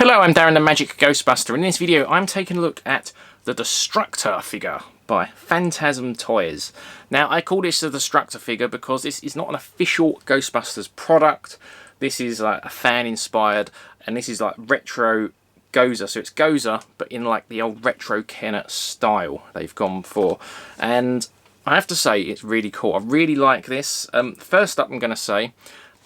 Hello, I'm Darren the Magic Ghostbuster. In this video I'm taking a look at the Destructor figure by Fantazm Toys. Now I call this the Destructor figure because this is not an official Ghostbusters product. This is like a fan inspired, and this is like retro Gozer. So it's Gozer but in like the old retro Kenner style they've gone for. And I have to say it's really cool. I really like this. First up I'm going to say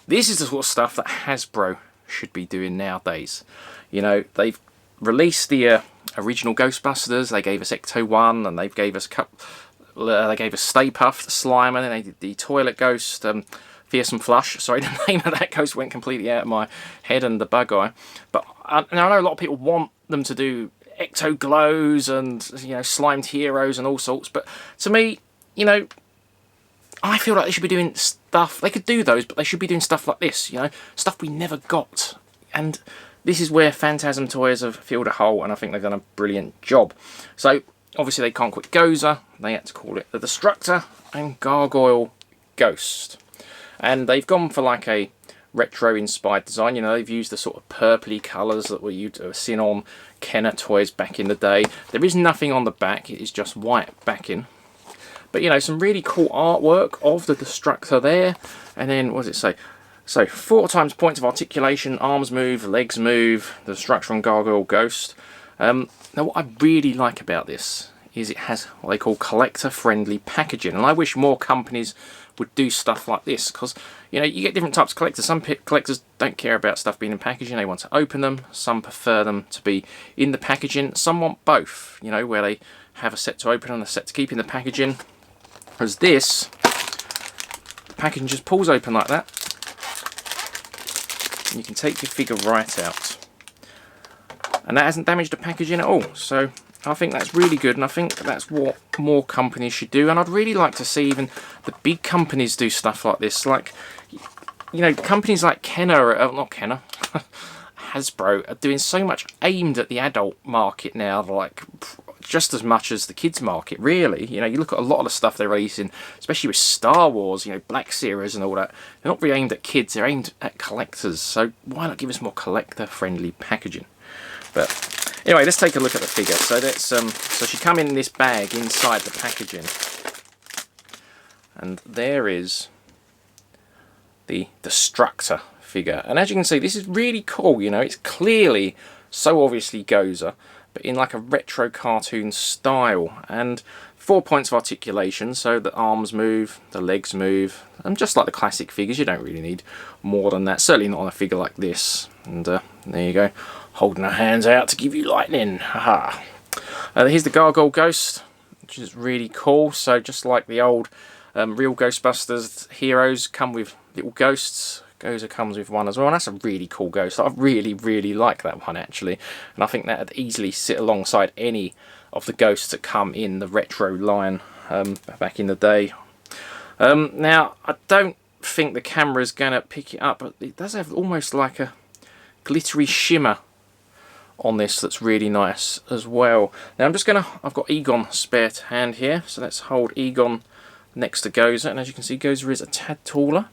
this is the sort of stuff that Hasbro should be doing nowadays. You know, they've released the original Ghostbusters, they gave us Ecto-1, and they gave us Stay Puft, the Slimer, and they did the Toilet Ghost, Fearsome Flush. Sorry, the name of that ghost went completely out of my head, and the Bug Eye. But I know a lot of people want them to do Ecto Glows and, you know, Slimed Heroes and all sorts, but to me, you know, I feel like they should be doing stuff, they could do those, but they should be doing stuff like this, you know, stuff we never got. And this is where Fantazm Toys have filled a hole, and I think they've done a brilliant job. So, obviously they can't quit Gozer, they had to call it the Destructor and Gargoyle Ghost. And they've gone for like a retro-inspired design. You know, they've used the sort of purpley colours that were seen on Kenner toys back in the day. There is nothing on the back, it is just white backing. But, you know, some really cool artwork of the Destructor there. And then, what does it say? So, 4 times points of articulation, arms move, legs move, the Destructor and Gargoyle Ghost. Now, what I really like about this is it has what they call collector-friendly packaging. And I wish more companies would do stuff like this. Because, you know, you get different types of collectors. Some collectors don't care about stuff being in packaging. They want to open them. Some prefer them to be in the packaging. Some want both, you know, where they have a set to open and a set to keep in the packaging. Whereas this, the packaging just pulls open like that, and you can take your figure right out, and that hasn't damaged the packaging at all. So I think that's really good, and I think that's what more companies should do. And I'd really like to see even the big companies do stuff like this. Like, you know, companies like Kenner, not Kenner, Hasbro are doing so much aimed at the adult market now, like just as much as the kids market, really. You know, you look at a lot of the stuff they're releasing, especially with Star Wars, you know, Black Series and all that. They're not really aimed at kids, they're aimed at collectors. So why not give us more collector-friendly packaging? But anyway, let's take a look at the figure. So that's so she come in this bag inside the packaging, and there is the Destructor figure. And as you can see, this is really cool. You know, it's clearly so obviously Gozer, but in like a retro cartoon style, and 4 points of articulation, so the arms move, the legs move, and just like the classic figures, you don't really need more than that, certainly not on a figure like this. And there you go, holding her hands out to give you lightning, haha. Here's the Gargoyle Ghost, which is really cool. So just like the old real Ghostbusters heroes come with little ghosts, Gozer comes with one as well, and that's a really cool ghost. I really, really like that one, actually. And I think that would easily sit alongside any of the ghosts that come in the retro line back in the day. Now, I don't think the camera's going to pick it up, but it does have almost like a glittery shimmer on this that's really nice as well. Now, I've got Egon spare to hand here, so let's hold Egon next to Gozer. And as you can see, Gozer is a tad taller,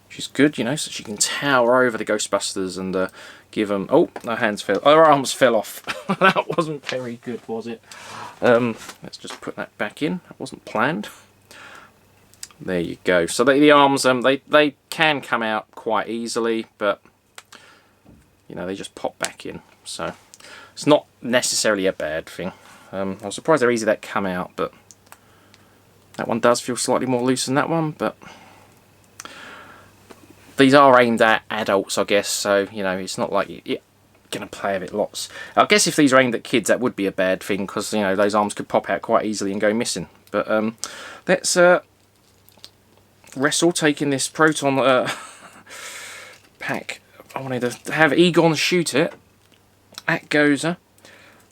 which is good, you know, so she can tower over the Ghostbusters and give them... Oh, her hands fell... Her arms fell off. That wasn't very good, was it? Let's just put that back in. That wasn't planned. There you go. So the arms, they can come out quite easily, but, you know, they just pop back in. So it's not necessarily a bad thing. I was surprised how easy that come out, but that one does feel slightly more loose than that one, but... These are aimed at adults, I guess, so, you know, it's not like you're going to play with it lots. I guess if these are aimed at kids, that would be a bad thing, because, you know, those arms could pop out quite easily and go missing. But let's wrestle, taking this Proton pack. I wanted to have Egon shoot it at Gozer.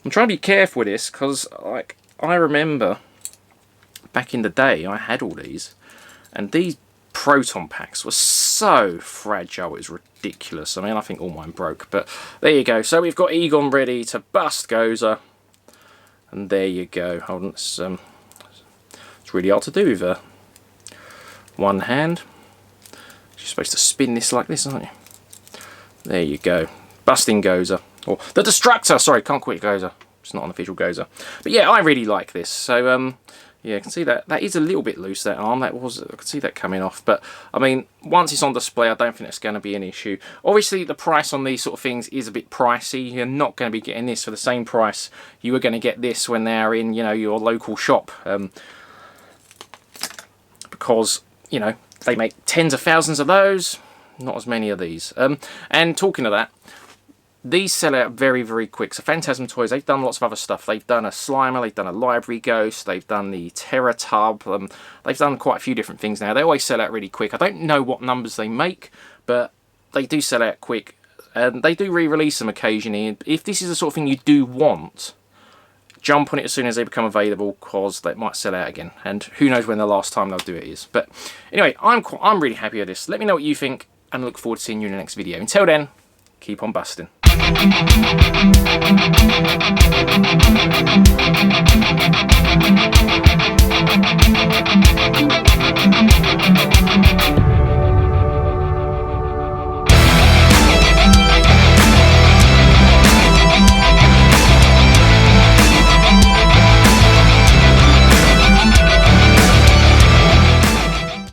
I'm trying to be careful with this, because, like, I remember back in the day, I had all these, and these Proton packs were so fragile, it was ridiculous. I mean, I think all mine broke, but there you go. So we've got Egon ready to bust Gozer, and there you go. Hold on, it's really hard to do with one hand. You're supposed to spin this like this, aren't you? There you go. Busting Gozer. Or the Destructor, sorry, can't quit Gozer. It's not an official Gozer. But yeah, I really like this. So, yeah, I can see that is a little bit loose, that arm. I could see that coming off. But, I mean, once it's on display, I don't think it's going to be an issue. Obviously, the price on these sort of things is a bit pricey. You're not going to be getting this for the same price you were going to get this when they're in, you know, your local shop. Because, you know, they make tens of thousands of those. Not as many of these. And talking of that, these sell out very, very quick. So Fantazm Toys, they've done lots of other stuff. They've done a Slimer, they've done a Library Ghost, they've done the Terror Tub. They've done quite a few different things now. They always sell out really quick. I don't know what numbers they make, but they do sell out quick. And they do re-release them occasionally. If this is the sort of thing you do want, jump on it as soon as they become available, because they might sell out again. And who knows when the last time they'll do it is. But anyway, I'm really happy with this. Let me know what you think, and I look forward to seeing you in the next video. Until then, keep on busting.